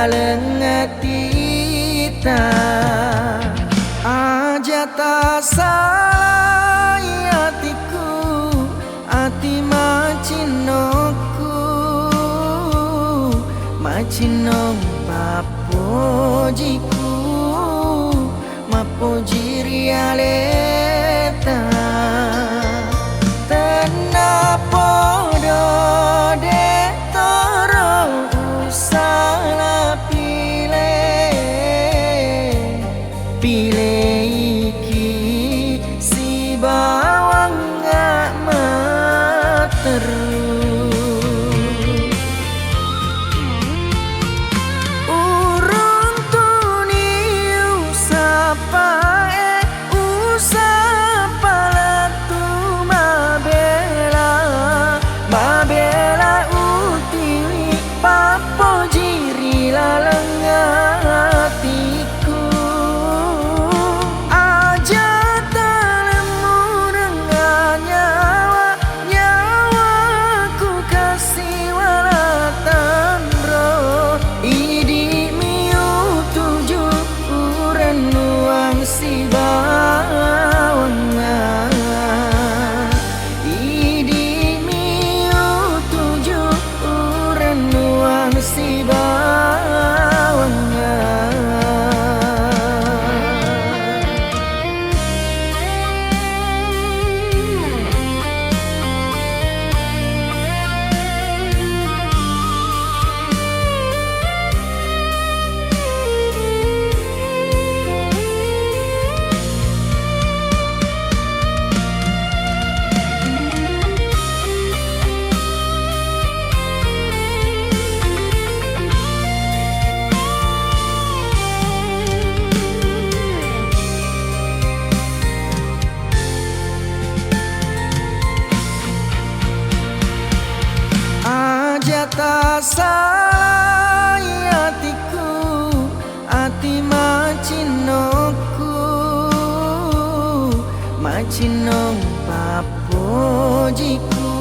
laleng atita aja tak salah hatiku ati macinoku macinong papojiku mapoji rialeta tenapodo de toro usala pilih iki si bawang gak meteru urung tuni usapa latu mabela utiwi papo jiri laleng hatiku aja talemu dengan nyawaku kasih walatan bro idi miu tujuh uren nuang si bawang idi miu tujuh uren nuang si bawang aja tak salah hatiku ati macinoku macinong papojiku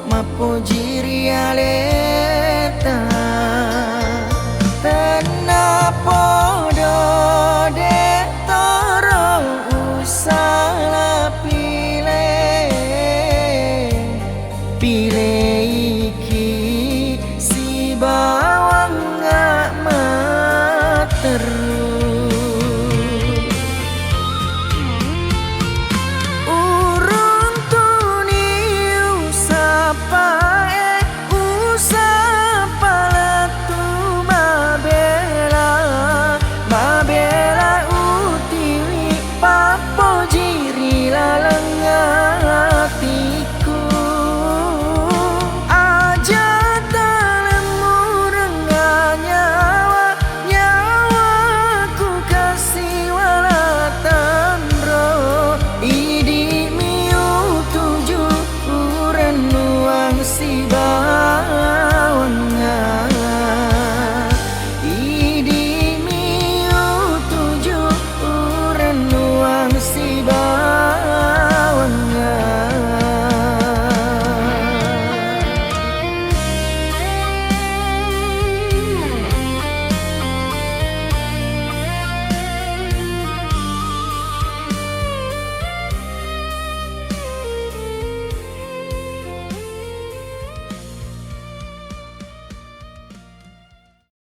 mapoji rialeta tenapodo de toro usala pilih iki si bawang gak meteru